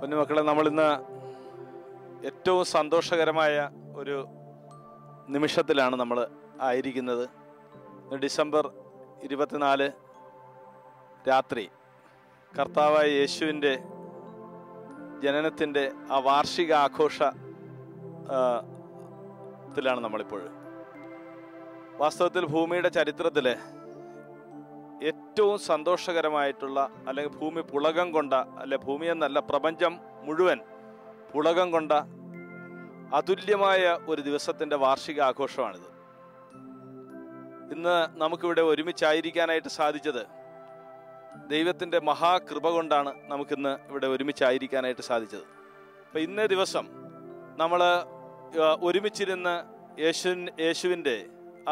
കുഞ്ഞുമക്കളെ, നമ്മളിന്ന് ഏറ്റവും സന്തോഷകരമായ ഒരു നിമിഷത്തിലാണ് നമ്മൾ ആയിരിക്കുന്നത്. ഡിസംബർ 24 രാത്രി കർത്താവായ യേശുവിൻ്റെ ജനനത്തിൻ്റെ ആ വാർഷിക ആഘോഷത്തിലാണ് നമ്മളിപ്പോൾ. വാസ്തവത്തിൽ ഭൂമിയുടെ ചരിത്രത്തിൽ ഏറ്റവും സന്തോഷകരമായിട്ടുള്ള, അല്ലെങ്കിൽ ഭൂമി പുളകം കൊണ്ട, അല്ലെ ഭൂമി എന്നല്ല പ്രപഞ്ചം മുഴുവൻ പുളകം കൊണ്ട അതുല്യമായ ഒരു ദിവസത്തിൻ്റെ വാർഷിക ആഘോഷമാണിത്. ഇന്ന് നമുക്കിവിടെ ഒരുമിച്ചായിരിക്കാനായിട്ട് സാധിച്ചത് ദൈവത്തിൻ്റെ മഹാകൃപ കൊണ്ടാണ്. നമുക്കിന്ന് ഇവിടെ ഒരുമിച്ചായിരിക്കാനായിട്ട് സാധിച്ചത്. അപ്പം ഇന്നേ ദിവസം നമ്മൾ ഒരുമിച്ചിരുന്ന് യേശുവിൻ്റെ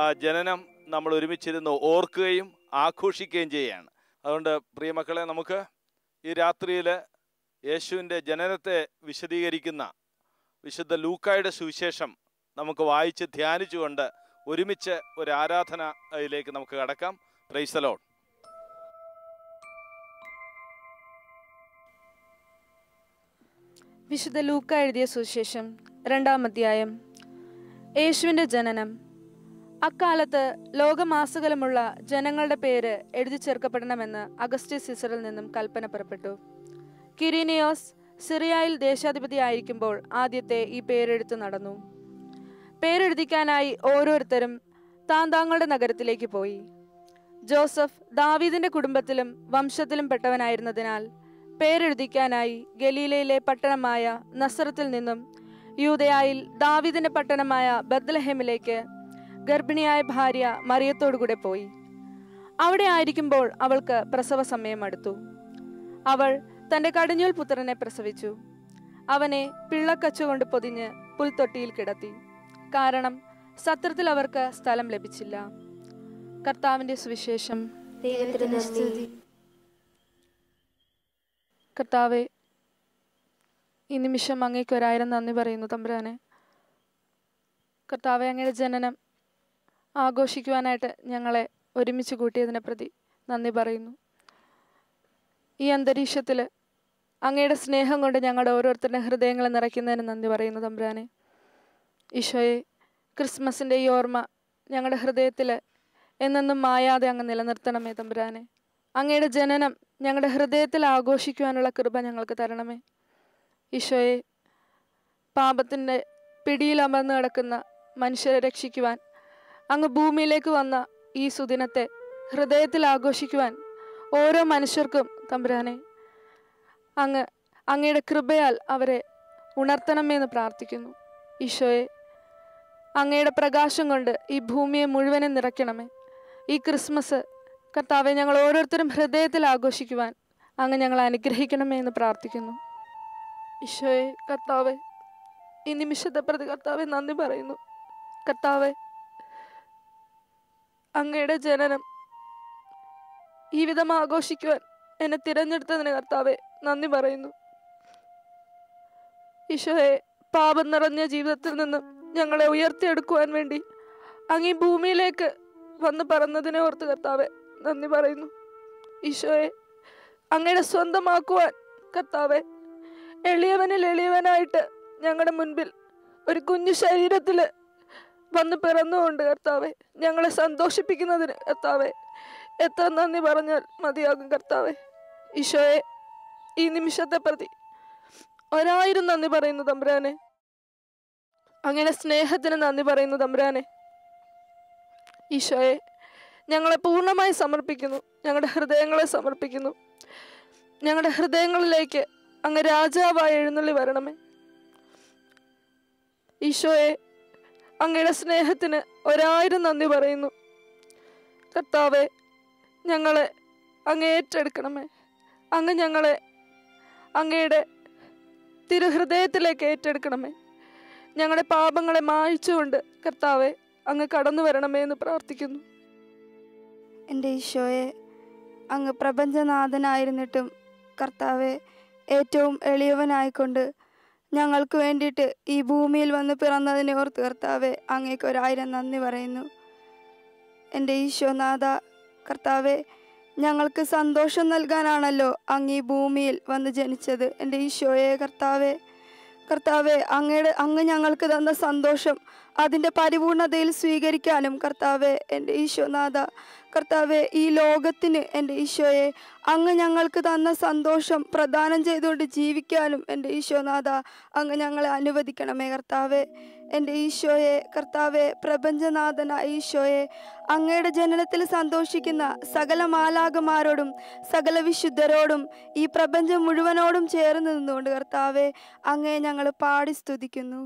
ആ ജനനം നമ്മൾ ഒരുമിച്ചിരുന്ന് ഓർക്കുകയും ആഘോഷിക്കുകയും ചെയ്യുകയാണ്. അതുകൊണ്ട് പ്രിയമക്കളെ, നമുക്ക് ഈ രാത്രിയിൽ യേശുവിൻ്റെ ജനനത്തെ വിശദീകരിക്കുന്ന വിശുദ്ധ ലൂക്കായുടെ സുവിശേഷം നമുക്ക് വായിച്ച് ധ്യാനിച്ചുകൊണ്ട് ഒരുമിച്ച് ഒരു ആരാധനയിലേക്ക് നമുക്ക് കടക്കാം. Price the Lord. വിശുദ്ധ ലൂക്ക എഴുതിയ സുവിശേഷം 2-ാം അധ്യായം. യേശുവിൻ്റെ ജനനം. അക്കാലത്ത് ലോകമാസകലമുള്ള ജനങ്ങളുടെ പേര് എഴുതി ചേർക്കപ്പെടണമെന്ന് അഗസ്റ്റസ് സീസറിൽ നിന്നും കൽപ്പന പുറപ്പെട്ടു. കിരീനിയോസ് സിറിയയിൽ ദേശാധിപതി ആയിരിക്കുമ്പോൾ ആദ്യത്തെ ഈ പേരെഴുത്ത് നടന്നു. പേരെഴുതിക്കാനായി ഓരോരുത്തരും താങ്കളുടെ നഗരത്തിലേക്ക് പോയി. ജോസഫ് ദാവീദിന്റെ കുടുംബത്തിലും വംശത്തിലും പെട്ടവനായിരുന്നതിനാൽ പേരെഴുതിക്കാനായി ഗലീലയിലെ പട്ടണമായ നസറത്തിൽ നിന്നും യൂദയായിൽ ദാവീദിന്റെ പട്ടണമായ ബത്ലഹേമിലേക്ക് ഗർഭിണിയായ ഭാര്യ മറിയത്തോടുകൂടെ പോയി. അവിടെ ആയിരിക്കുമ്പോൾ അവൾക്ക് പ്രസവ സമയം അടുത്തു. അവൾ തന്റെ കടിഞ്ഞൂൽ പുത്രനെ പ്രസവിച്ചു. അവനെ പിള്ളക്കച്ചുകൊണ്ട് പൊതിഞ്ഞ് പുൽത്തൊട്ടിയിൽ കിടത്തി. കാരണം സത്രത്തിൽ അവർക്ക് സ്ഥലം ലഭിച്ചില്ല. കർത്താവിന്റെ സുവിശേഷം. കർത്താവെ, ഈ നിമിഷം അങ്ങേക്ക് 1000 നന്ദി പറയുന്നു തമ്പുരാനെ. കർത്താവെ, അങ്ങയുടെ ജനനം ആഘോഷിക്കുവാനായിട്ട് ഞങ്ങളെ ഒരുമിച്ച് കൂട്ടിയതിനെ പ്രതി നന്ദി പറയുന്നു. ഈ അന്തരീക്ഷത്തിൽ അങ്ങയുടെ സ്നേഹം കൊണ്ട് ഞങ്ങളുടെ ഓരോരുത്തരുടെ ഹൃദയങ്ങളെ നിറയ്ക്കുന്നതിന് നന്ദി പറയുന്നു തമ്പുരാനെ. ഈശോയെ, ക്രിസ്മസിൻ്റെ ഈ ഓർമ്മ ഞങ്ങളുടെ ഹൃദയത്തിൽ എന്നെന്നും മായാതെ അങ്ങ് നിലനിർത്തണമേ തമ്പുരാനെ. അങ്ങയുടെ ജനനം ഞങ്ങളുടെ ഹൃദയത്തിൽ ആഘോഷിക്കുവാനുള്ള കൃപ ഞങ്ങൾക്ക് തരണമേ. ഈശോയെ, പാപത്തിൻ്റെ പിടിയിൽ അമർന്നു കിടക്കുന്ന മനുഷ്യരെ രക്ഷിക്കുവാൻ അങ്ങ് ഭൂമിയിലേക്ക് വന്ന ഈ സുദിനത്തെ ഹൃദയത്തിൽ ആഘോഷിക്കുവാൻ ഓരോ മനുഷ്യർക്കും തമ്പുരാനെ അങ്ങയുടെ കൃപയാൽ അവരെ ഉണർത്തണമേ എന്ന് പ്രാർത്ഥിക്കുന്നു. ഈശോയെ, അങ്ങയുടെ പ്രകാശം കൊണ്ട് ഈ ഭൂമിയെ മുഴുവനും നിറയ്ക്കണമേ. ഈ ക്രിസ്മസ് കർത്താവെ, ഞങ്ങൾ ഓരോരുത്തരും ഹൃദയത്തിൽ ആഘോഷിക്കുവാൻ അങ്ങ് ഞങ്ങളെ അനുഗ്രഹിക്കണമേ എന്ന് പ്രാർത്ഥിക്കുന്നു. ഈശോയെ, കർത്താവെ, ഈ നിമിഷത്തെ പ്രതി കർത്താവെ നന്ദി പറയുന്നു. കർത്താവെ, അങ്ങയുടെ ജനനം ഈ വിധം ആഘോഷിക്കുവാൻ എന്നെ തിരഞ്ഞെടുത്തതിന് കർത്താവെ നന്ദി പറയുന്നു. ഈശോയെ, പാപം നിറഞ്ഞ ജീവിതത്തിൽ നിന്നും ഞങ്ങളെ ഉയർത്തിയെടുക്കുവാൻ വേണ്ടി അങ്ങ് ഈ ഭൂമിയിലേക്ക് വന്ന് പറന്നതിനെ ഓർത്ത് കർത്താവെ നന്ദി പറയുന്നു. ഈശോയെ, അങ്ങയുടെ സ്വന്തമാക്കുവാൻ കർത്താവെ എളിയവനിൽ എളിയവനായിട്ട് ഞങ്ങളുടെ മുൻപിൽ ഒരു കുഞ്ഞു ശരീരത്തിൽ വന്ന് പിറന്നുകൊണ്ട് കർത്താവെ ഞങ്ങളെ സന്തോഷിപ്പിക്കുന്നതിന് കർത്താവെ എത്ര നന്ദി പറഞ്ഞാൽ മതിയാകും. കർത്താവെ ഈശോയെ, ഈ നിമിഷത്തെ പ്രതി 1000 നന്ദി പറയുന്നു തമ്പുരാനെ. അങ്ങയുടെ സ്നേഹത്തിന് നന്ദി പറയുന്നു തമ്പുരാനെ. ഈശോയെ, ഞങ്ങളെ പൂർണ്ണമായി സമർപ്പിക്കുന്നു. ഞങ്ങളുടെ ഹൃദയങ്ങളെ സമർപ്പിക്കുന്നു. ഞങ്ങളുടെ ഹൃദയങ്ങളിലേക്ക് അങ്ങ് രാജാവായി എഴുന്നള്ളി വരണമേ. ഈശോയെ, അങ്ങയുടെ സ്നേഹത്തിന് 1000 നന്ദി പറയുന്നു. കർത്താവെ, ഞങ്ങളെ അങ്ങ് ഏറ്റെടുക്കണമേ. അങ്ങ് ഞങ്ങളെ അങ്ങയുടെ തിരുഹൃദയത്തിലേക്ക് ഏറ്റെടുക്കണമേ. ഞങ്ങളുടെ പാപങ്ങളെ മായ്ച്ചുകൊണ്ട് കർത്താവെ അങ്ങ് കടന്നു വരണമേ എന്ന് പ്രാർത്ഥിക്കുന്നു. എൻ്റെ ഈശോയെ, അങ്ങ് പ്രപഞ്ചനാഥനായിരുന്നിട്ടും കർത്താവെ ഏറ്റവും എളിയവനായിക്കൊണ്ട് ഞങ്ങൾക്ക് വേണ്ടിയിട്ട് ഈ ഭൂമിയിൽ വന്ന് പിറന്നതിനെ ഓർത്ത് കർത്താവെ അങ്ങേക്ക് 1000 നന്ദി പറയുന്നു. എൻ്റെ ഈശോനാഥ, കർത്താവെ ഞങ്ങൾക്ക് സന്തോഷം നൽകാനാണല്ലോ അങ്ങ് ഈ ഭൂമിയിൽ വന്ന് ജനിച്ചത്. എൻ്റെ ഈശോയെ കർത്താവെ അങ്ങ് ഞങ്ങൾക്ക് തന്ന സന്തോഷം അതിൻ്റെ പരിപൂർണതയിൽ സ്വീകരിക്കാനും കർത്താവെ, എൻ്റെ ഈശോനാഥ കർത്താവെ, ഈ ലോകത്തിന് എൻ്റെ ഈശോയെ അങ്ങ് ഞങ്ങൾക്ക് തന്ന സന്തോഷം പ്രദാനം ചെയ്തുകൊണ്ട് ജീവിക്കാനും എൻ്റെ ഈശോനാഥ അങ്ങ് ഞങ്ങളെ അനുവദിക്കണമേ കർത്താവെ. എൻ്റെ ഈശോയെ കർത്താവെ, പ്രപഞ്ചനാഥനായ ഈശോയെ, അങ്ങയുടെ ജനനത്തിൽ സന്തോഷിക്കുന്ന സകല മാലാഖമാരോടും സകല വിശുദ്ധരോടും ഈ പ്രപഞ്ചം മുഴുവനോടും ചേർന്ന് നിന്നുകൊണ്ട് കർത്താവെ അങ്ങയെ ഞങ്ങൾ പാടി സ്തുതിക്കുന്നു.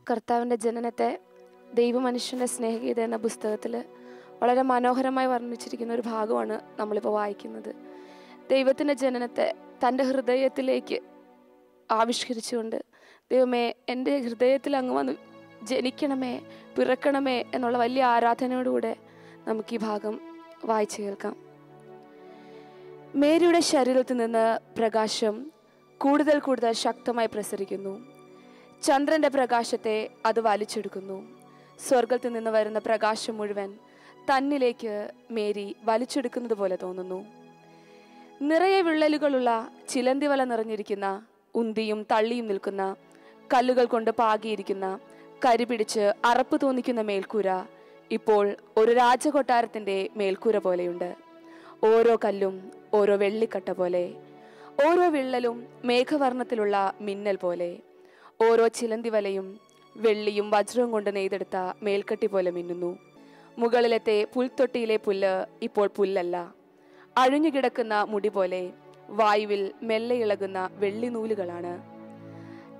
കർത്താവിൻ്റെ ജനനത്തെ ദൈവമനുഷ്യൻ്റെ സ്നേഹഗീത എന്ന പുസ്തകത്തിൽ വളരെ മനോഹരമായി വർണ്ണിച്ചിരിക്കുന്ന ഒരു ഭാഗമാണ് നമ്മളിപ്പോൾ വായിക്കുന്നത്. ദൈവത്തിൻ്റെ ജനനത്തെ തൻ്റെ ഹൃദയത്തിലേക്ക് ആവിഷ്കരിച്ചുകൊണ്ട്, ദൈവമേ എൻ്റെ ഹൃദയത്തിൽ അങ്ങ് വന്ന് ജനിക്കണമേ, പിറക്കണമേ എന്നുള്ള വലിയ ആരാധനയോടുകൂടെ നമുക്ക് ഈ ഭാഗം വായിച്ചു കേൾക്കാം. മേരിയുടെ ശരീരത്തിൽ നിന്ന് പ്രകാശം കൂടുതൽ കൂടുതൽ ശക്തമായി പ്രസരിക്കുന്നു. ചന്ദ്രൻ്റെ പ്രകാശത്തെ അത് വലിച്ചെടുക്കുന്നു. സ്വർഗത്തിൽ നിന്ന് വരുന്ന പ്രകാശം മുഴുവൻ തന്നിലേക്ക് മേരി വലിച്ചെടുക്കുന്നത് പോലെ തോന്നുന്നു. നിറയെ വിള്ളലുകളുള്ള ചിലന്തി വല നിറഞ്ഞിരിക്കുന്ന, ഉന്തിയും തള്ളിയും നിൽക്കുന്ന, കല്ലുകൾ കൊണ്ട് പാകിയിരിക്കുന്ന, കരിപിടിച്ച് അറപ്പ് തോന്നിക്കുന്ന മേൽക്കൂര ഇപ്പോൾ ഒരു രാജകൊട്ടാരത്തിൻ്റെ മേൽക്കൂര പോലെയുണ്ട്. ഓരോ കല്ലും ഓരോ വെള്ളിക്കട്ട പോലെ, ഓരോ വിള്ളലും മേഘവർണ്ണത്തിലുള്ള മിന്നൽ പോലെ, ഓരോ ചിലന്തി വലയും വെള്ളിയും വജ്രവും കൊണ്ട് നെയ്തെടുത്ത മേൽക്കട്ടി പോലെ മിന്നുന്നു. മുകളിലത്തെ പുൽത്തൊട്ടിയിലെ പുല്ല് ഇപ്പോൾ പുല്ലല്ല, അഴിഞ്ഞുകിടക്കുന്ന മുടി പോലെ വായുവിൽ മെല്ലെ ഇളകുന്ന വെള്ളി നൂലുകളാണ്.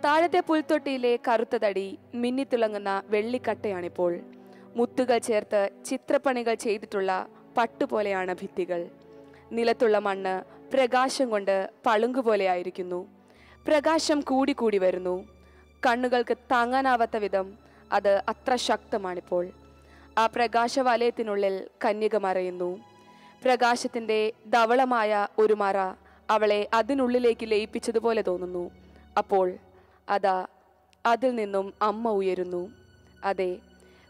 താഴത്തെ പുൽത്തൊട്ടിയിലെ കറുത്ത തടി മിന്നിത്തിളങ്ങുന്ന വെള്ളിക്കട്ടയാണിപ്പോൾ. മുത്തുകൾ ചേർത്ത് ചിത്രപ്പണികൾ ചെയ്തിട്ടുള്ള പട്ടുപോലെയാണ് ഭിത്തികൾ. നിലത്തുള്ള മണ്ണ് പ്രകാശം കൊണ്ട് പളുങ്കുപോലെയായിരിക്കുന്നു. പ്രകാശം കൂടി കൂടി വരുന്നു. കണ്ണുകൾക്ക് താങ്ങാനാവാത്ത വിധം അത് അത്ര ശക്തമാണിപ്പോൾ. ആ പ്രകാശവലയത്തിനുള്ളിൽ കന്യക മറയുന്നു. പ്രകാശത്തിൻ്റെ ധവളമായ ഒരു മറ അവളെ അതിനുള്ളിലേക്ക് ലയിപ്പിച്ചതുപോലെ തോന്നുന്നു. അപ്പോൾ അതാ അതിൽ നിന്നും അമ്മ ഉയരുന്നു. അതെ,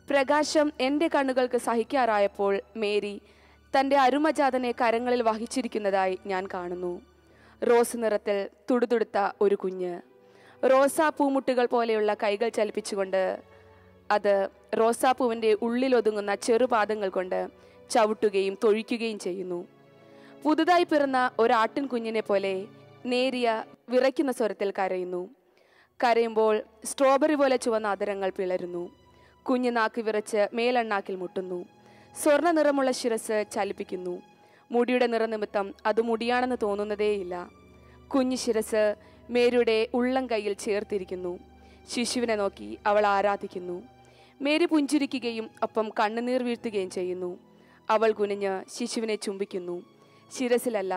പ്രകാശം എൻ്റെ കണ്ണുകൾക്ക് സഹിക്കാറായപ്പോൾ മേരി തൻ്റെ അരുമജാതനെ കരങ്ങളിൽ വഹിച്ചിരിക്കുന്നതായി ഞാൻ കാണുന്നു. റോസ് നിറത്തിൽ തുടുതുടുത്ത ഒരു കുഞ്ഞ്, റോസാ പൂമുട്ടുകൾ പോലെയുള്ള കൈകൾ ചലിപ്പിച്ചുകൊണ്ട് അത് റോസാപ്പൂവിൻ്റെ ഉള്ളിലൊതുങ്ങുന്ന ചെറുപാദങ്ങൾ കൊണ്ട് ചവിട്ടുകയും തൊഴിക്കുകയും ചെയ്യുന്നു. പുതുതായി പിറന്ന ഒരാട്ടിൻ കുഞ്ഞിനെ പോലെ നേരിയ വിറയ്ക്കുന്ന സ്വരത്തിൽ കരയുന്നു. കരയുമ്പോൾ സ്ട്രോബെറി പോലെ ചുവന്ന അതരങ്ങൾ പിളരുന്നു. കുഞ്ഞു നാക്ക് വിറച്ച് മേലെണ്ണാക്കിൽ മുട്ടുന്നു. സ്വർണ്ണ നിറമുള്ള ശിരസ് ചലിപ്പിക്കുന്നു. മുടിയുടെ നിറനിമിത്തം അത് മുടിയാണെന്ന് തോന്നുന്നതേയില്ല. കുഞ്ഞു ശിരസ് മേരിയുടെ ഉള്ളം കൈയിൽ ചേർത്തിരിക്കുന്നു. ശിശുവിനെ നോക്കി അവൾ ആരാധിക്കുന്നു. മേരി പുഞ്ചിരിക്കുകയും ഒപ്പം കണ്ണുനീർ വീഴ്ത്തുകയും ചെയ്യുന്നു. അവൾ കുനിഞ്ഞ് ശിശുവിനെ ചുംബിക്കുന്നു. ശിരസിലല്ല,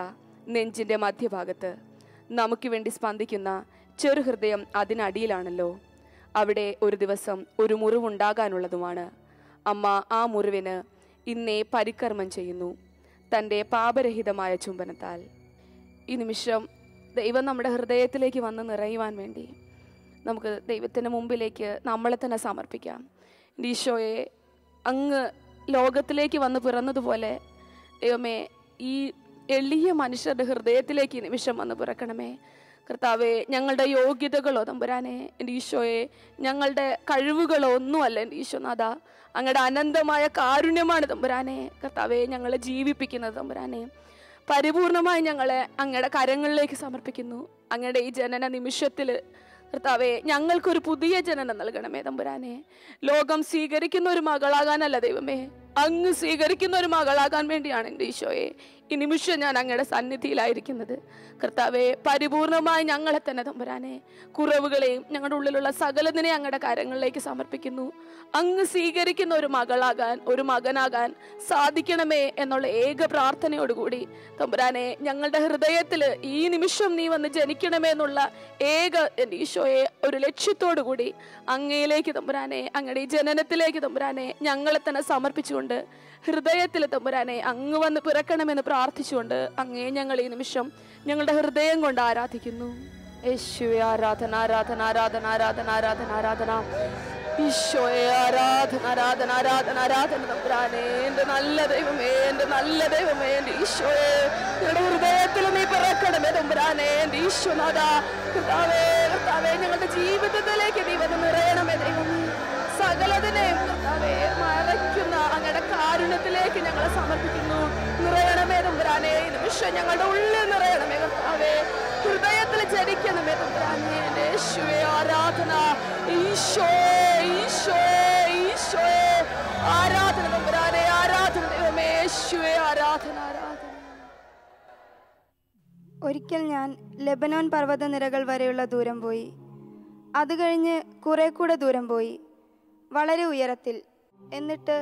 നെഞ്ചിൻ്റെ മധ്യഭാഗത്ത്. നമുക്ക് വേണ്ടി സ്പന്ദിക്കുന്ന ചെറുഹൃദയം അതിനടിയിലാണല്ലോ. അവിടെ ഒരു ദിവസം ഒരു മുറിവുണ്ടാകാനുള്ളതുമാണ്. അമ്മ ആ മുറിവിന് ഇന്നേ പരികർമ്മം ചെയ്യുന്നു തൻ്റെ പാപരഹിതമായ ചുംബനത്താൽ. ഈ നിമിഷം ദൈവം നമ്മുടെ ഹൃദയത്തിലേക്ക് വന്ന് നിറയുവാൻ വേണ്ടി നമുക്ക് ദൈവത്തിൻ്റെ മുമ്പിലേക്ക് നമ്മളെ തന്നെ സമർപ്പിക്കാം. ഈശോയെ, അങ്ങ് ലോകത്തിലേക്ക് വന്ന് പിറന്നതുപോലെ ദൈവമേ ഈ എളിയ മനുഷ്യരുടെ ഹൃദയത്തിലേക്ക് ഈ നിമിഷം വന്ന് പിറക്കണമേ. കർത്താവെ, ഞങ്ങളുടെ യോഗ്യതകളോ തമ്പുരാനെ എൻ്റെ ഈശോയെ, ഞങ്ങളുടെ കഴിവുകളോ ഒന്നുമല്ല എൻ്റെ ഈശോനാഥ, അങ്ങയുടെ അനന്തമായ കാരുണ്യമാണ് തമ്പുരാനെ. കർത്താവെ, ഞങ്ങളെ ജീവിപ്പിക്കുന്നത് തമ്പുരാനെ. പരിപൂർണമായി ഞങ്ങളെ അങ്ങയുടെ കരങ്ങളിലേക്ക് സമർപ്പിക്കുന്നു. അങ്ങയുടെ ഈ ജനന നിമിഷത്തിൽ കർത്താവെ, ഞങ്ങൾക്കൊരു പുതിയ ജനനം നൽകണമേ തമ്പുരാനെ. ലോകം സ്വീകരിക്കുന്ന ഒരു മകളാകാനല്ല ദൈവമേ, അങ്ങ് സ്വീകരിക്കുന്ന ഒരു മകളാകാൻ വേണ്ടിയാണ് എൻ്റെ ഈശോയെ ഈ നിമിഷം ഞാൻ അങ്ങയുടെ സന്നിധിയിലായിരിക്കുന്നത്. കർത്താവെ, പരിപൂർണമായി ഞങ്ങളെ തന്നെ തമ്പുരാനെ, കുറവുകളെയും ഞങ്ങളുടെ ഉള്ളിലുള്ള സകലതിനെ അങ്ങയുടെ കാര്യങ്ങളിലേക്ക് സമർപ്പിക്കുന്നു. അങ്ങ് സ്വീകരിക്കുന്ന ഒരു മകളാകാൻ, ഒരു മകനാകാൻ സാധിക്കണമേ എന്നുള്ള ഏക പ്രാർത്ഥനയോടുകൂടി തമ്പുരാനെ, ഞങ്ങളുടെ ഹൃദയത്തിൽ ഈ നിമിഷം നീ വന്ന് ജനിക്കണമേ എന്നുള്ള ഏക എൻ്റെ ഈശോയെ ഒരു ലക്ഷ്യത്തോടു കൂടി അങ്ങയിലേക്ക് തമ്പുരാനെ, അങ്ങയുടെ ഈ ജനനത്തിലേക്ക് തമ്പുരാനെ ഞങ്ങളെ തന്നെ സമർപ്പിച്ചുകൊണ്ട് ഹൃദയത്തിൽ തമ്പുരാനെ അങ്ങ് വന്ന് പിറക്കണമെന്ന് പ്രാർത്ഥിച്ചുകൊണ്ട് അങ്ങേ ഞങ്ങൾ ഈ നിമിഷം ഞങ്ങളുടെ ഹൃദയം കൊണ്ട് ആരാധിക്കുന്നു. യേശുവേ, ആരാധന ആരാധന ആരാധന ആരാധന ആരാധന ആരാധന. ഈശോയെ, ആരാധന ആരാധന ആരാധന ആരാധന തമ്പുരാനെ. എൻ്റെ നല്ല ദൈവമേ, എൻ്റെ നല്ല ദൈവമേ, എൻ്റെ ഈശോയെ, ഞങ്ങളുടെ ഹൃദയത്തിൽ നീ പിറക്കണമേ തമ്പുരാനെ. എൻ്റെ ഈശോനാഥ, കർത്താവേ, കർത്താവേ, ഞങ്ങളുടെ ജീവിതത്തിലേക്ക് നീ വന്ന് നിറയണമേ ദൈവമേ. സകലതിനെയും കർത്താവേ മറയ്ക്കുന്ന അങ്ങയുടെ കാരുണ്യത്തിലേക്ക് ഞങ്ങളെ സമർപ്പിക്കുന്നു. നിറയണമേ തമ്പുരാനെ, ഈ നിമിഷം ഞങ്ങളുടെ ഉള്ളിൽ നിറയണമേ കർത്താവേ. ഹൃദയത്തിൽ ജനിക്കണമേ തമ്പുരാനെ. എൻ്റെ യേശുവേ, ആരാധന. ഈശോയെ, ഈശോയെ, ഈശോയെ, ആരാധന തമ്പുരാനെ, ആരാധന ദൈവമേ. യേശുവേ, ആരാധന ആരാധന. ഒരിക്കൽ ഞാൻ ലെബനോൻ പർവ്വതനിരകൾ വരെയുള്ള ദൂരം പോയി. അത് കഴിഞ്ഞ് കുറെ കൂടെ ദൂരം പോയി, വളരെ ഉയരത്തിൽ. എന്നിട്ട്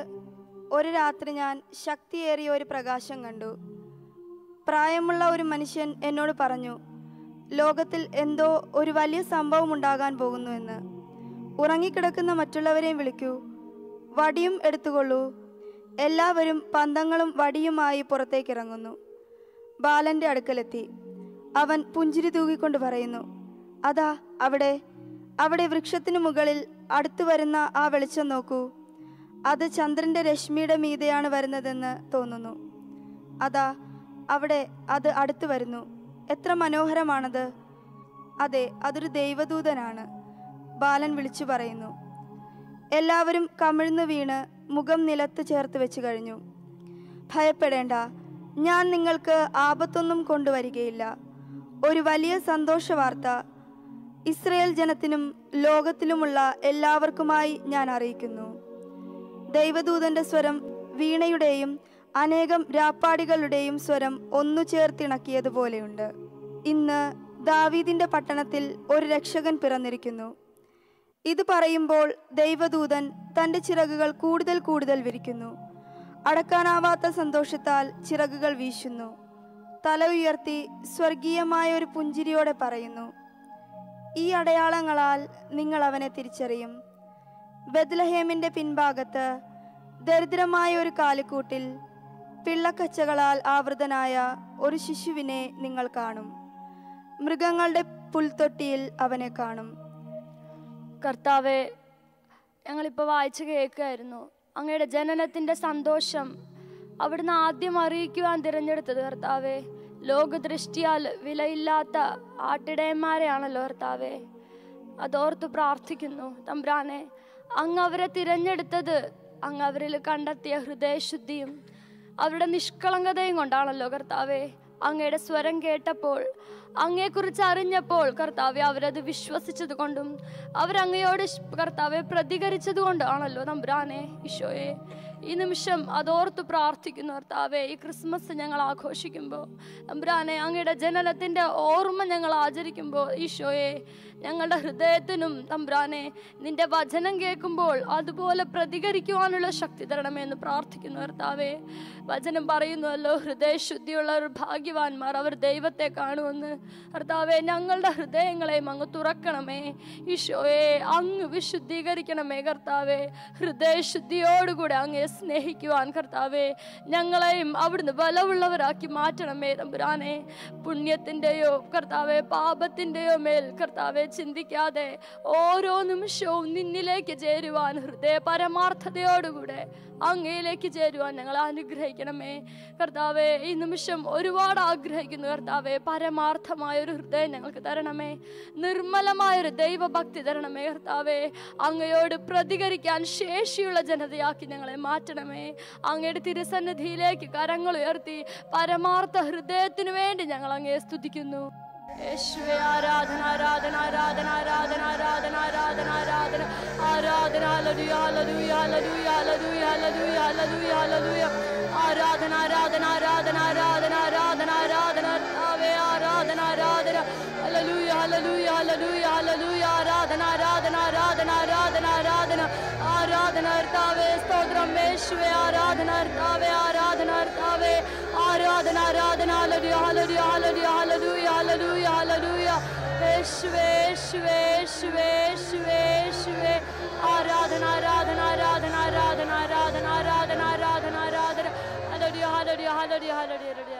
ഒരു രാത്രി ഞാൻ ശക്തിയേറിയ ഒരു പ്രകാശം കണ്ടു. പ്രായമുള്ള ഒരു മനുഷ്യൻ എന്നോട് പറഞ്ഞു, ലോകത്തിൽ എന്തോ ഒരു വലിയ സംഭവം ഉണ്ടാകാൻ പോകുന്നുവെന്ന്. ഉറങ്ങിക്കിടക്കുന്ന മറ്റുള്ളവരെയും വിളിക്കൂ, വടിയും എടുത്തുകൊള്ളൂ. എല്ലാവരും പന്തങ്ങളും വടിയുമായി പുറത്തേക്കിറങ്ങുന്നു. ബാലൻ്റെ അടുക്കലെത്തി. അവൻ പുഞ്ചിരി തൂകിക്കൊണ്ട് പറയുന്നു, അതാ അവിടെ, അവിടെ വൃക്ഷത്തിനു മുകളിൽ അടുത്തു വരുന്ന ആ വെളിച്ചം നോക്കൂ. അത് ചന്ദ്രൻ്റെ രശ്മിയുടെ മീതെയാണ് വരുന്നതെന്ന് തോന്നുന്നു. അതാ അവിടെ അത് അടുത്തു വരുന്നു. എത്ര മനോഹരമാണത്! അതെ, അതൊരു ദൈവദൂതനാണ്, ബാലൻ വിളിച്ചു പറയുന്നു. എല്ലാവരും കമിഴ്ന്നു വീണ് മുഖം നിലത്ത് ചേർത്ത് വെച്ച് കഴിഞ്ഞു. ഭയപ്പെടേണ്ട, ഞാൻ നിങ്ങൾക്ക് ആപത്തൊന്നും കൊണ്ടുവരികയില്ല. ഒരു വലിയ സന്തോഷ വാർത്ത ഇസ്രയേൽ ജനത്തിനും ലോകത്തിലുമുള്ള എല്ലാവർക്കുമായി ഞാൻ അറിയിക്കുന്നു. ദൈവദൂതന്റെ സ്വരം വീണയുടെയും അനേകം രാപ്പാടികളുടെയും സ്വരം ഒന്നു ചേർത്തിണക്കിയതുപോലെയുണ്ട്. ഇന്ന് ദാവീദിന്റെ പട്ടണത്തിൽ ഒരു രക്ഷകൻ പിറന്നിരിക്കുന്നു. ഇത് പറയുമ്പോൾ ദൈവദൂതൻ തൻ്റെ ചിറകുകൾ കൂടുതൽ കൂടുതൽ വിരിക്കുന്നു. അടക്കാനാവാത്ത സന്തോഷത്താൽ ചിറകുകൾ വീശുന്നു. തല ഉയർത്തി സ്വർഗീയമായ ഒരു പുഞ്ചിരിയോടെ പറയുന്നു, ഈ അടയാളങ്ങളാൽ നിങ്ങൾ അവനെ തിരിച്ചറിയും. ബെത്ലഹേമിൻ്റെ പിൻഭാഗത്ത് ദരിദ്രമായ ഒരു കാലിക്കൂട്ടിൽ പിള്ളക്കച്ചകളാൽ ആവൃതനായ ഒരു ശിശുവിനെ നിങ്ങൾ കാണും. മൃഗങ്ങളുടെ പുൽത്തൊട്ടിയിൽ അവനെ കാണും. കർത്താവെ, ഞങ്ങളിപ്പോൾ വായിച്ചു കേൾക്കുകയായിരുന്നു അങ്ങയുടെ ജനനത്തിൻ്റെ സന്തോഷം അവിടുന്ന് ആദ്യം അറിയിക്കുവാൻ തിരഞ്ഞെടുത്തത്. കർത്താവെ, ലോകദൃഷ്ടിയാൽ വിലയില്ലാത്ത ആട്ടിടയന്മാരെയാണല്ലോ കർത്താവെ. അതോർത്ത് പ്രാർത്ഥിക്കുന്നു തമ്പുരാനെ. അങ്ങ് അവരെ തിരഞ്ഞെടുത്തത് അങ്ങ് അവരിൽ കണ്ടെത്തിയ ഹൃദയശുദ്ധിയും അവരുടെ നിഷ്കളങ്കതയും കൊണ്ടാണല്ലോ കർത്താവെ. അങ്ങയുടെ സ്വരം കേട്ടപ്പോൾ, അങ്ങയെക്കുറിച്ച് അറിഞ്ഞപ്പോൾ കർത്താവെ, അവരത് വിശ്വസിച്ചത് കൊണ്ടും അവരങ്ങയോട് കർത്താവെ പ്രതികരിച്ചത് കൊണ്ടാണല്ലോ തമ്പുരാനെ. ഈശോയെ, ഈ നിമിഷം അതോർത്ത് പ്രാർത്ഥിക്കുന്നു കർത്താവെ. ഈ ക്രിസ്മസ് ഞങ്ങൾ ആഘോഷിക്കുമ്പോൾ തമ്പുരാനെ, അങ്ങയുടെ ജനനത്തിൻ്റെ ഓർമ്മ ഞങ്ങൾ ആചരിക്കുമ്പോൾ ഈശോയെ, ഞങ്ങളുടെ ഹൃദയത്തിനും തമ്പുരാനെ നിന്റെ വചനം കേൾക്കുമ്പോൾ അതുപോലെ പ്രതികരിക്കുവാനുള്ള ശക്തി തരണമേ എന്ന് പ്രാർത്ഥിക്കുന്നു കർത്താവെ. വചനം പറയുന്നുവല്ലോ, ഹൃദയശുദ്ധിയുള്ളവർ ഭാഗ്യവാന്മാർ, അവർ ദൈവത്തെ കാണുമെന്ന്. കർത്താവെ, ഞങ്ങളുടെ ഹൃദയങ്ങളെയും അങ്ങ് തുറക്കണമേ ഈശോയെ. അങ്ങ് വിശുദ്ധീകരിക്കണമേ കർത്താവെ. ഹൃദയശുദ്ധിയോടുകൂടെ അങ്ങേ സ്നേഹിക്കുവാൻ കർത്താവെ ഞങ്ങളെയും അവിടുന്ന് ബലമുള്ളവരാക്കി മാറ്റണമേ തമ്പുരാനെ. പുണ്യത്തിൻ്റെയോ കർത്താവെ പാപത്തിൻ്റെയോ മേൽ കർത്താവെ ചിന്തിക്കാതെ ഓരോ നിമിഷവും നിന്നിലേക്ക് ചേരുവാൻ ഹൃദയ പരമാർത്ഥതയോടുകൂടെ അങ്ങയിലേക്ക് ചേരുവാൻ ഞങ്ങൾ അനുഗ്രഹിക്കണമേ കർത്താവെ. ഈ നിമിഷം ഒരുപാട് ആഗ്രഹിക്കുന്നു കർത്താവെ. പരമാർത്ഥമായൊരു ഹൃദയം ഞങ്ങൾക്ക് തരണമേ. നിർമ്മലമായൊരു ദൈവഭക്തി തരണമേ കർത്താവെ. അങ്ങയോട് പ്രതികരിക്കാൻ ശേഷിയുള്ള ജനതയാക്കി ഞങ്ങളെ മാറ്റണമേ. അങ്ങയുടെ തിരുസന്നിധിയിലേക്ക് കരങ്ങൾ ഉയർത്തി പരമാർത്ഥ ഹൃദയത്തിനു വേണ്ടി ഞങ്ങൾ അങ്ങയെ സ്തുതിക്കുന്നു. യേശുവേ, ആരാധന ആരാധന ആരാധന ആരാധന ആരാധന ആരാധന ആരാധന ആരാധന. ഹല്ലേലൂയ ഹല്ലേലൂയ ഹല്ലേലൂയ ഹല്ലേലൂയ ഹല്ലേലൂയ ഹല്ലേലൂയ. ആരാധന ആരാധന ആരാധന ആരാധന ആരാധന ആരാധന കർത്താവേ, ആരാധന ആരാധന. ഹല്ലേലൂയ ഹല്ലേലൂയ ഹല്ലേലൂയ ഹല്ലേലൂയ. ആരാധന ആരാധന ആരാധന ആരാധന ആരാധന ആരാധന കർത്താവേ. സ്തോത്രം യേശുവേ. ആരാധന കർത്താവേ, ആരാധന കർത്താവേ, ആരാധന ആരാധന. ഹല്ലേലൂയ ഹല്ലേലൂയ ഹല്ലേലൂയ ഹല്ലേലൂയ ഹല്ലേലൂയ ഹല്ലേലൂയ. യേശുവേ യേശുവേ യേശുവേ യേശുവേ യേശുവേ. ആരാധന ആരാധന ആരാധന ആരാധന ആരാധന ആരാധന ആരാധന ആരാധന. ഹല്ലേലൂയ ഹല്ലേലൂയ ഹല്ലേലൂയ ഹല്ലേലൂയ ഹല്ലേലൂയ.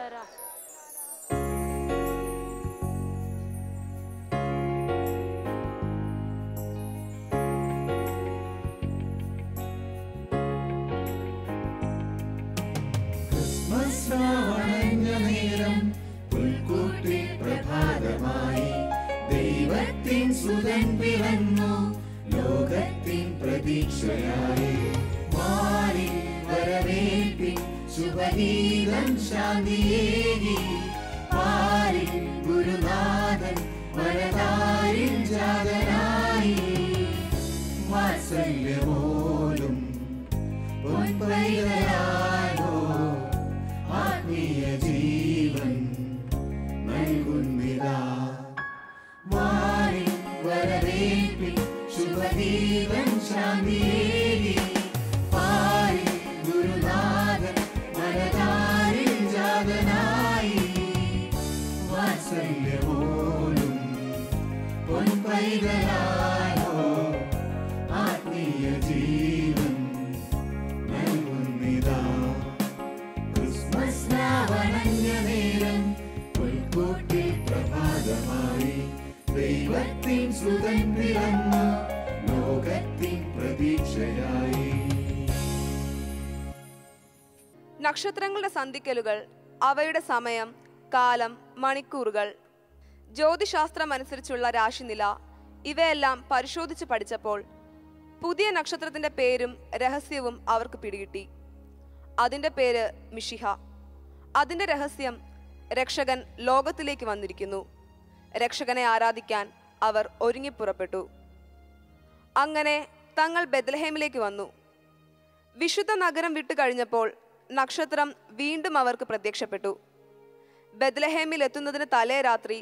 പുൽക്കൂട്ടിൽ പ്രഭാതമായി ദൈവത്തിൻ സുതൻ പിറന്നു, ലോകത്തിൻ പ്രതീക്ഷയായി മാറി വരവേൽപ്പിൻ ശുഭഗീതം ശാന്തിയേകി. പാരിൽ ഗുരുനാഥൻ വരദാരിൽ ജാതനായി, വാത്സല്യമോലും പൊൻപൈതലായോ ആത്മീയ ജീവൻ നൽകുന്നിതാ. മാറി വരവേൽപ്പിൻ ശുഭദീപം ശാന്തിയേകി. പാരിൽ ഗുരുനാഥൻ വരദാരിൽ ജാതനായി, വാത്സല്യമോലും പൊൻപൈതലായോ ആത്മീയ ജീവൻ നൽകുന്നിതാ. ക്രിസ്മസ് രാവണഞ്ഞ നേരം പുൽക്കൂട്ടിൽ പ്രഭാതമായി ദൈവത്തിൻ സുതൻ പിറന്നു, ലോകത്തിൻ പ്രതീക്ഷയായി. നക്ഷത്രങ്ങളുടെ സന്ധിക്കലുകൾ, അവയുടെ സമയം, കാലം, മണിക്കൂറുകൾ, ജ്യോതിശാസ്ത്രം അനുസരിച്ചുള്ള രാശിനില ഇവയെല്ലാം പരിശോധിച്ച് പഠിച്ചപ്പോൾ പുതിയ നക്ഷത്രത്തിന്റെ പേരും രഹസ്യവും അവർക്ക് പിടികിട്ടി. അതിന്റെ പേര് മിഷിഹ. അതിന്റെ രഹസ്യം, രക്ഷകൻ ലോകത്തിലേക്ക് വന്നിരിക്കുന്നു. രക്ഷകനെ ആരാധിക്കാൻ അവർ ഒരുങ്ങിപ്പുറപ്പെട്ടു. അങ്ങനെ തങ്ങൾ ബെത്ലഹേമിലേക്ക് വന്നു. വിശുദ്ധ നഗരം വിട്ടുകഴിഞ്ഞപ്പോൾ നക്ഷത്രം വീണ്ടും അവർക്ക് പ്രത്യക്ഷപ്പെട്ടു. ബെത്ലഹേമിൽ എത്തുന്നതിന് തലേ രാത്രി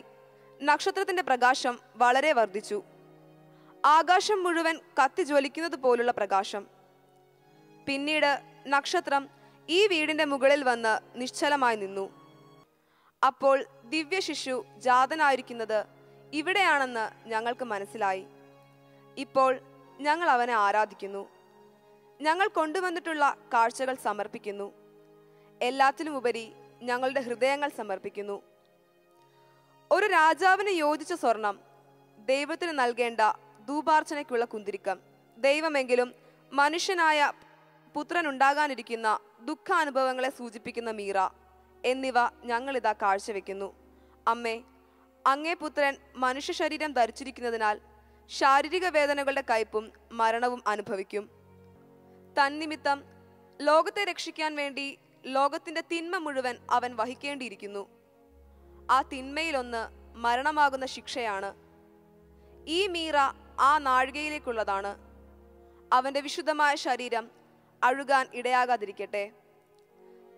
നക്ഷത്രത്തിന്റെ പ്രകാശം വളരെ വർദ്ധിച്ചു. ആകാശം മുഴുവൻ കത്തിജ്വലിക്കുന്നത് പോലുള്ള പ്രകാശം. പിന്നീട് നക്ഷത്രം ഈ വീടിന്റെ മുകളിൽ വന്ന് നിശ്ചലമായി നിന്നു. അപ്പോൾ ദിവ്യ ശിശു ജാതനായിരിക്കുന്നത് ഇവിടെയാണെന്ന് ഞങ്ങൾക്ക് മനസ്സിലായി. ഇപ്പോൾ ഞങ്ങൾ അവനെ ആരാധിക്കുന്നു. ഞങ്ങൾ കൊണ്ടുവന്നിട്ടുള്ള കാഴ്ചകൾ സമർപ്പിക്കുന്നു. എല്ലാത്തിനുമുപരി ഞങ്ങളുടെ ഹൃദയങ്ങൾ സമർപ്പിക്കുന്നു. ഒരു രാജാവിന് യോജിച്ച സ്വർണം, ദൈവത്തിന് നൽകേണ്ട ധൂപാർച്ചനയ്ക്കുള്ള കുന്തിരിക്കം, ദൈവമെങ്കിലും മനുഷ്യനായ പുത്രനുണ്ടാകാനിരിക്കുന്ന ദുഃഖാനുഭവങ്ങളെ സൂചിപ്പിക്കുന്ന മീറ എന്നിവ ഞങ്ങളിതാ കാഴ്ചവെക്കുന്നു. അമ്മേ, അങ്ങേ പുത്രൻ മനുഷ്യ ശരീരം ധരിച്ചിരിക്കുന്നതിനാൽ ശാരീരിക വേദനകളുടെ കയ്പും മരണവും അനുഭവിക്കും. തന്നിമിത്തം ലോകത്തെ രക്ഷിക്കാൻ വേണ്ടി ലോകത്തിന്റെ തിന്മ മുഴുവൻ അവൻ വഹിക്കേണ്ടിയിരിക്കുന്നു. ആ തിന്മയിലൊന്ന് മരണമാകുന്ന ശിക്ഷയാണ്. ഈ മീറ ആ നാഴികയിലേക്കുള്ളതാണ്. അവന്റെ വിശുദ്ധമായ ശരീരം അഴുകാൻ ഇടയാകാതിരിക്കട്ടെ.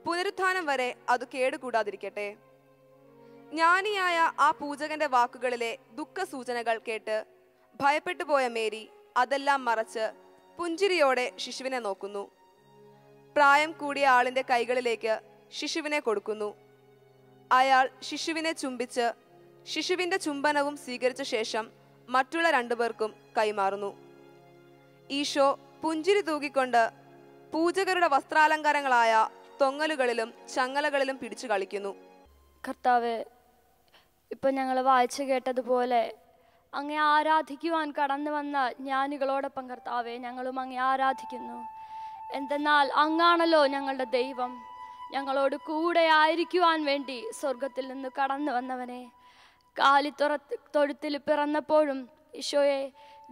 പുനരുത്ഥാനം വരെ അത് കേടുകൂടാതിരിക്കട്ടെ. ജ്ഞാനിയായ ആ പൂജകന്റെ വാക്കുകളിലെ ദുഃഖ സൂചനകൾ കേട്ട് ഭയപ്പെട്ടു പോയ മേരി അതെല്ലാം മറച്ച് പുഞ്ചിരിയോടെ ശിശുവിനെ നോക്കുന്നു. പ്രായം കൂടിയ ആളിന്റെ കൈകളിലേക്ക് ശിശുവിനെ കൊടുക്കുന്നു. അയാൾ ശിശുവിനെ ചുംബിച്ച് ശിശുവിന്റെ ചുംബനവും സ്വീകരിച്ച ശേഷം മറ്റുള്ള രണ്ടുപേർക്കും കൈമാറുന്നു. ഈശോ പുഞ്ചിരി തൂകിക്കൊണ്ട് പൂജകരുടെ വസ്ത്രാലങ്കാരങ്ങളായ തൊങ്ങലുകളിലും ചങ്ങലകളിലും പിടിച്ചു കളിക്കുന്നു. കർത്താവെ, ഇപ്പം ഞങ്ങൾ വായിച്ചു കേട്ടതുപോലെ അങ്ങേ ആരാധിക്കുവാൻ കടന്നു വന്ന ജ്ഞാനികളോടൊപ്പം കർത്താവെ ഞങ്ങളും അങ്ങേ ആരാധിക്കുന്നു. എന്തെന്നാൽ അങ്ങാണല്ലോ ഞങ്ങളുടെ ദൈവം. ഞങ്ങളോട് കൂടെ ആയിരിക്കുവാൻ വേണ്ടി സ്വർഗത്തിൽ നിന്ന് കടന്നു വന്നവനെ, തൊഴുത്തിൽ പിറന്നപ്പോഴും ഈശോയെ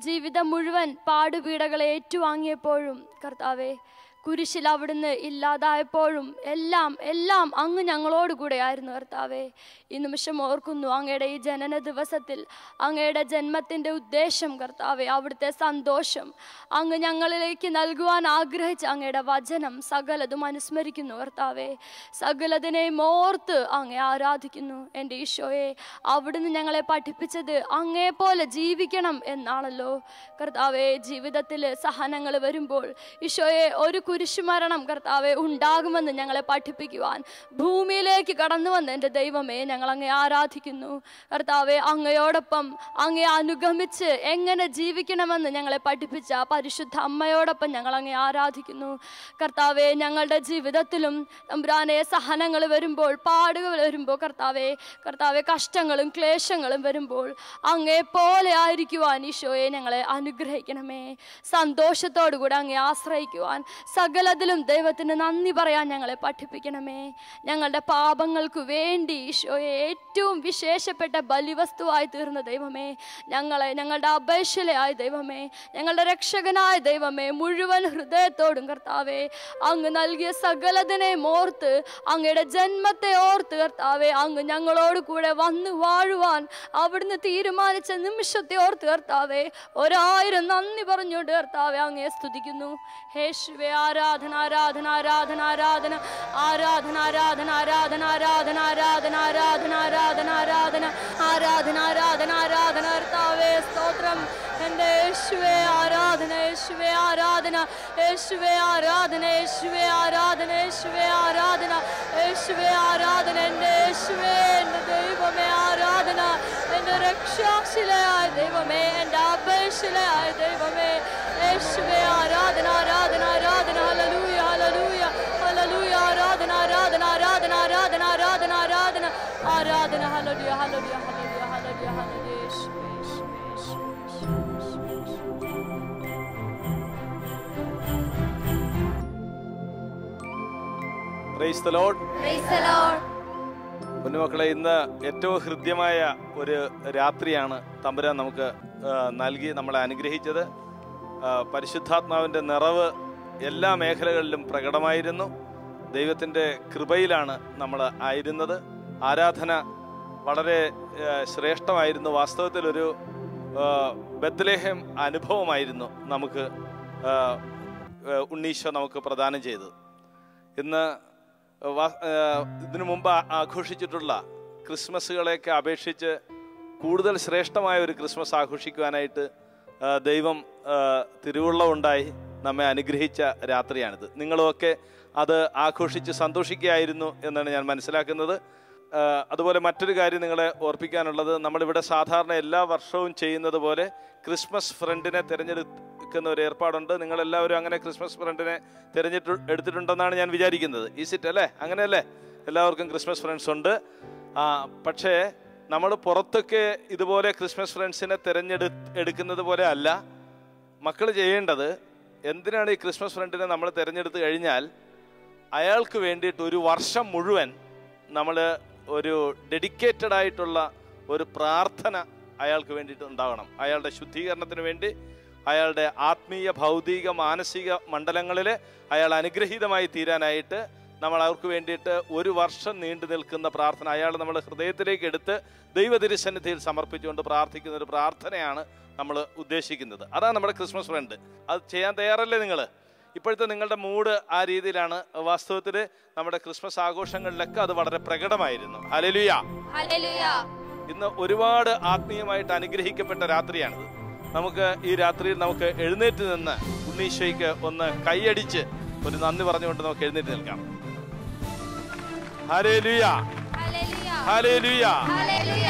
ജീവിതം മുഴുവൻ പാടുപീടകളെ ഏറ്റുവാങ്ങിയപ്പോഴും കർത്താവെ കുരിശിൽ അവിടുന്ന് ഇല്ലാതായപ്പോഴും എല്ലാം അങ്ങ് ഞങ്ങളോടുകൂടെ ആയിരുന്നു കർത്താവെ. ഈ നിമിഷം ഓർക്കുന്നു അങ്ങയുടെ ഈ ജനന ദിവസത്തിൽ അങ്ങയുടെ ജന്മത്തിൻ്റെ ഉദ്ദേശം കർത്താവെ, അവിടുത്തെ സന്തോഷം, അങ്ങ് ഞങ്ങളിലേക്ക് നൽകുവാൻ ആഗ്രഹിച്ച അങ്ങയുടെ വചനം സകലതും അനുസ്മരിക്കുന്നു കർത്താവെ. സകലതിനെയും ഓർത്ത് അങ്ങേ ആരാധിക്കുന്നു. എൻ്റെ ഈശോയെ, അവിടുന്ന് ഞങ്ങളെ പഠിപ്പിച്ചത് അങ്ങേപോലെ ജീവിക്കണം എന്നാണല്ലോ കർത്താവെ. ജീവിതത്തിൽ സഹനങ്ങൾ വരുമ്പോൾ ഈശോയെ ഒരു കുരിശുമരണം കർത്താവെ ഉണ്ടാകുമെന്ന് ഞങ്ങളെ പഠിപ്പിക്കുവാൻ ഭൂമിയിലേക്ക് കടന്നു വന്ന എൻ്റെ ദൈവമേ, ഞങ്ങൾ അങ്ങേ ആരാധിക്കുന്നു കർത്താവെ. അങ്ങയോടൊപ്പം അങ്ങേ അനുഗമിച്ച് എങ്ങനെ ജീവിക്കണമെന്ന് ഞങ്ങളെ പഠിപ്പിച്ച പരിശുദ്ധ അമ്മയോടൊപ്പം ഞങ്ങൾ അങ്ങേ ആരാധിക്കുന്നു കർത്താവെ. ഞങ്ങളുടെ ജീവിതത്തിലും തമ്പുരാനെ സഹനങ്ങൾ വരുമ്പോൾ, പാടുകൾ വരുമ്പോൾ കർത്താവെ കഷ്ടങ്ങളും ക്ലേശങ്ങളും വരുമ്പോൾ അങ്ങേ പോലെ ആയിരിക്കുവാൻ ഈശോയെ ഞങ്ങളെ അനുഗ്രഹിക്കണമേ. സന്തോഷത്തോടുകൂടി അങ്ങേ ആശ്രയിക്കുവാൻ, സകലത്തിലും ദൈവത്തിന് നന്ദി പറയാൻ ഞങ്ങളെ പഠിപ്പിക്കണമേ. ഞങ്ങളുടെ പാപങ്ങൾക്ക് വേണ്ടി ഈശോയെ ഏറ്റവും വിശേഷപ്പെട്ട ബലിവസ്തുവായി തീർന്ന ദൈവമേ, ഞങ്ങളുടെ അപേക്ഷയായ ദൈവമേ, ഞങ്ങളുടെ രക്ഷകനായ ദൈവമേ, മുഴുവൻ ഹൃദയത്തോടും കർത്താവെ അങ്ങ് നൽകിയ സകലതിനെയും ഓർത്ത്, അങ്ങയുടെ ജന്മത്തെ ഓർത്ത് കർത്താവെ, അങ്ങ് ഞങ്ങളോട് കൂടെ വന്ന് വാഴുവാൻ അവിടുന്ന് തീരുമാനിച്ച നിമിഷത്തെ ഓർത്ത് കർത്താവെ 1000 നന്ദി പറഞ്ഞുകൊണ്ട് കർത്താവെ അങ്ങയെ സ്തുതിക്കുന്നു. യേശുവേ, ആരാധന ആരാധന ആരാധന ആരാധന ആരാധന ആരാധന ആരാധന ആരാധന ആരാധന ആരാധന ആരാധന ആരാധന ആരാധന ആരാധന ആരാധന കർത്താവേ സ്തോത്രം. എൻ്റെ യേശുവേ ആരാധന, യേശുവേ ആരാധന, യേശുവേ ആരാധന, യേശുവേ ആരാധന, യേശുവേ ആരാധന, യേശുവേ ആരാധന. എൻ്റെ യേശുവേ, എൻ്റെ ദൈവമേ ആരാധന. എൻ്റെ രക്ഷാശിലയായ ദൈവമേ, എൻ്റെ അപേക്ഷയിലായ ദൈവമേ, യേശുവേ ആരാധന ആരാധന ആരാധന. ഹല്ലേലൂയ ഹല്ലേലൂയ ഹല്ലേലൂയ. ആരാധന ആരാധന ആരാധന ആരാധന ആരാധന ആരാധന ആരാധന. ഹല്ലേലൂയ ഹല്ലേലൂയ ഹല്ലേലൂയ ഹല്ലേലൂയ ഹല്ലേലൂയ. യേശുവേ praise the Lord. Praise the Lord. കുഞ്ഞുമക്കളെ, ഇന്ന് ഏറ്റവും ഹൃദ്യമായ ഒരു രാത്രിയാണ് തമ്പുരാൻ നമുക്ക് നൽകി നമ്മളെ അനുഗ്രഹിച്ചത്. പരിശുദ്ധാത്മാവിൻ്റെ നിറവ് എല്ലാ മേഖലകളിലും പ്രകടമായിരുന്നു. ദൈവത്തിൻ്റെ കൃപയിലാണ് നമ്മൾ ആയിരുന്നത്. ആരാധന വളരെ ശ്രേഷ്ഠമായിരുന്നു. വാസ്തവത്തിലൊരു ബത്ലഹേം അനുഭവമായിരുന്നു നമുക്ക് ഉണ്ണീശോ നമുക്ക് പ്രദാനം ചെയ്തത്. ഇന്ന് ഇതിനു മുമ്പ് ആഘോഷിച്ചിട്ടുള്ള ക്രിസ്മസുകളെയൊക്കെ അപേക്ഷിച്ച് കൂടുതൽ ശ്രേഷ്ഠമായ ഒരു ക്രിസ്മസ് ആഘോഷിക്കുവാനായിട്ട് ദൈവം തിരുവുള്ളമുണ്ടായി നമ്മെ അനുഗ്രഹിച്ച രാത്രിയാണിത്. നിങ്ങളുമൊക്കെ അത് ആഘോഷിച്ച് സന്തോഷിക്കുകയായിരുന്നു എന്നാണ് ഞാൻ മനസ്സിലാക്കുന്നത്. അതുപോലെ മറ്റൊരു കാര്യം നിങ്ങളെ ഓർപ്പിക്കാനുള്ളത്, നമ്മളിവിടെ സാധാരണ എല്ലാ വർഷവും ചെയ്യുന്നത് പോലെ ക്രിസ്മസ് ഫ്രണ്ടിനെ തിരഞ്ഞെടുക്കുന്ന ഒരു ഏർപ്പാടുണ്ട്. നിങ്ങളെല്ലാവരും അങ്ങനെ ക്രിസ്മസ് ഫ്രണ്ടിനെ എടുത്തിട്ടുണ്ടെന്നാണ് ഞാൻ വിചാരിക്കുന്നത്. ഈസിറ്റ് അല്ലേ? അങ്ങനെയല്ലേ? എല്ലാവർക്കും ക്രിസ്മസ് ഫ്രണ്ട്സ് ഉണ്ട്. പക്ഷേ നമ്മൾ പുറത്തൊക്കെ ഇതുപോലെ ക്രിസ്മസ് ഫ്രണ്ട്സിനെ എടുക്കുന്നത് പോലെ അല്ല മക്കൾ ചെയ്യേണ്ടത്. എന്തിനാണ് ഈ ക്രിസ്മസ് ഫ്രണ്ടിനെ നമ്മൾ തിരഞ്ഞെടുത്ത് കഴിഞ്ഞാൽ അയാൾക്ക് വേണ്ടിയിട്ട് ഒരു വർഷം മുഴുവൻ നമ്മൾ ഒരു ഡെഡിക്കേറ്റഡ് ആയിട്ടുള്ള ഒരു പ്രാർത്ഥന അയാൾക്ക് വേണ്ടിയിട്ട് ഉണ്ടാവണം. അയാളുടെ ശുദ്ധീകരണത്തിന് വേണ്ടി, അയാളുടെ ആത്മീയ, ഭൗതിക, മാനസിക മണ്ഡലങ്ങളിൽ അയാൾ അനുഗ്രഹീതമായി തീരാനായിട്ട് നമ്മൾ അവർക്ക് വേണ്ടിയിട്ട് ഒരു വർഷം നീണ്ടു നിൽക്കുന്ന പ്രാർത്ഥന അയാൾ നമ്മൾ ഹൃദയത്തിലേക്ക് എടുത്ത് ദൈവതിരുസന്നിധിയിൽ സമർപ്പിച്ചുകൊണ്ട് പ്രാർത്ഥിക്കുന്ന ഒരു പ്രാർത്ഥനയാണ് നമ്മൾ ഉദ്ദേശിക്കുന്നത്. അതാണ് നമ്മുടെ ക്രിസ്മസ് ഫ്രണ്ട്. അത് ചെയ്യാൻ തയ്യാറല്ലേ നിങ്ങൾ? ഇപ്പോഴത്തെ നിങ്ങളുടെ മൂഡ് ആ രീതിയിലാണ്. വാസ്തവത്തിൽ നമ്മുടെ ക്രിസ്മസ് ആഘോഷങ്ങളിലൊക്കെ അത് വളരെ പ്രകടമായിരുന്നു. Hallelujah, hallelujah. ഇന്ന് ഒരുപാട് ആത്മീയമായിട്ട് അനുഗ്രഹിക്കപ്പെട്ട രാത്രിയാണിത്. നമുക്ക് ഈ രാത്രിയിൽ നമുക്ക് എഴുന്നേറ്റ് നിന്ന് ഉണ്ണീശോയ്ക്ക് ഒന്ന് കൈയടിച്ച് ഒരു നന്ദി പറഞ്ഞുകൊണ്ട് നമുക്ക് എഴുന്നേറ്റ് നിൽക്കാം. ഹല്ലേലൂയ, ഹല്ലേലൂയ, ഹല്ലേലൂയ.